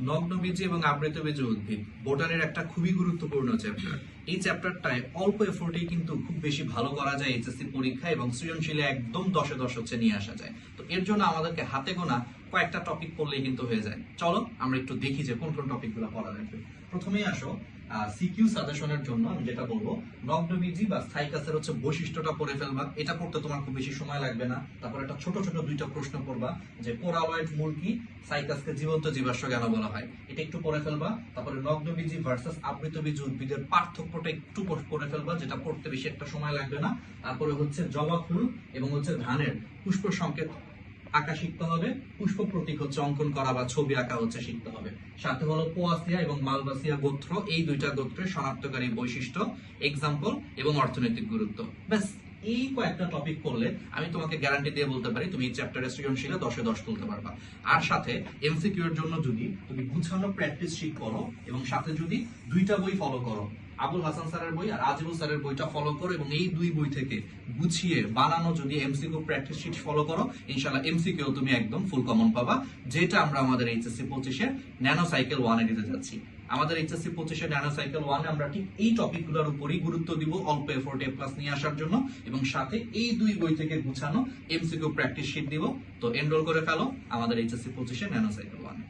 নগ্নবীজি এবং আবৃতবীজি উদ্ভিদ বোটানির একটা খুবই গুরুত্বপূর্ণ চ্যাপ্টার। এই চ্যাপ্টারটায় অল্প এফোর্টেই কিন্তু খুব বেশি ভালো করা যায় এইচএসসি পরীক্ষা, এবং সৃজনশীলে একদম 10-10 হচ্ছে নিয়ে আসা যায়। তো এর জন্য আমাদেরকে হাতে গোনা কয়েকটা টপিক পড়লেই কিন্তু হয়ে যায়। চলো আমরা একটু দেখি যে কোন কোন টপিকগুলো পড়া লাগবে। প্রথমেই আসো সিকিউ সাজেশনের জন্য আমি যেটা বলবো, নগ্নবীজি বা সাইকাসের হচ্ছে বৈশিষ্ট্যটা পড়ে ফেলবা। এটা পড়তে তোমার খুব বেশি সময় লাগবে না। তারপর একটা ছোট ছোট দুইটা প্রশ্ন পড়বা, যে কোরালয়েড মূল কি, সাইকাসকে জীবন্ত জীবাশ্ম কেন বলা হয়, এটা একটু পড়ে ফেলবা। তারপরে নগ্নবীজি ভার্সাস আবৃতবীজি উদ্ভিদের পার্থক্যটা একটু পড়ে ফেলবা, যেটা পড়তে বেশি একটা সময় লাগবে না। তারপরে হচ্ছে জবা ফুল এবং হচ্ছে ধানের পুষ্প সংকেত আঁকা শিখতে হবে, পুষ্প প্রতীক হচ্ছে অঙ্কন করা বা ছবি আঁকা হচ্ছে শিখতে হবে। সাথে হলো পোয়াসিয়া এবং মালভাসিয়া গোত্র, এই দুইটা গোত্রের শনাক্তকারী বৈশিষ্ট্য, এক্সাম্পল এবং অর্থনৈতিক গুরুত্ব। ব্যাস এই কয়েকটা টপিক পড়লে আমি তোমাকে গ্যারান্টি দিয়ে বলতে পারি তুমি এই চ্যাপ্টারের সৃজনশীলে 10-10 তুলতে পারবা। আর সাথে এমসিকিউ এর জন্য যদি তুমি গুছানো প্র্যাকটিস শিট করো এবং সাথে যদি দুইটা বই ফলো করো, আবুল হাসান স্যারের বই আর আজিবুল স্যারের বইটা ফলো করো, এবং এই দুই বই থেকে গুছিয়ে বানানো যদি এমসিকিউ প্র্যাকটিস শিট ফলো করো, ইনশাআল্লাহ এমসিকিউ তুমি একদম ফুল কমন পাবা, যেটা আমরা আমাদের এইচএসসি 25-এর ন্যানো সাইকেল 1-এ দিতে যাচ্ছি। আমাদের এইচএসসি 25-এর ন্যানো সাইকেল 1-এ আমরা ঠিক এই টপিকগুলোর উপরই গুরুত্ব দিব, অল্প এফোর্টে প্লাস নিয়ে আসার জন্য, এবং সাথে এই দুই বই থেকে গুছানো এমসিকিউ প্র্যাকটিস শিট দিব। তো এনরোল করে ফেলো আমাদের এইচএসসি 25-এর ন্যানো সাইকেল 1-এ।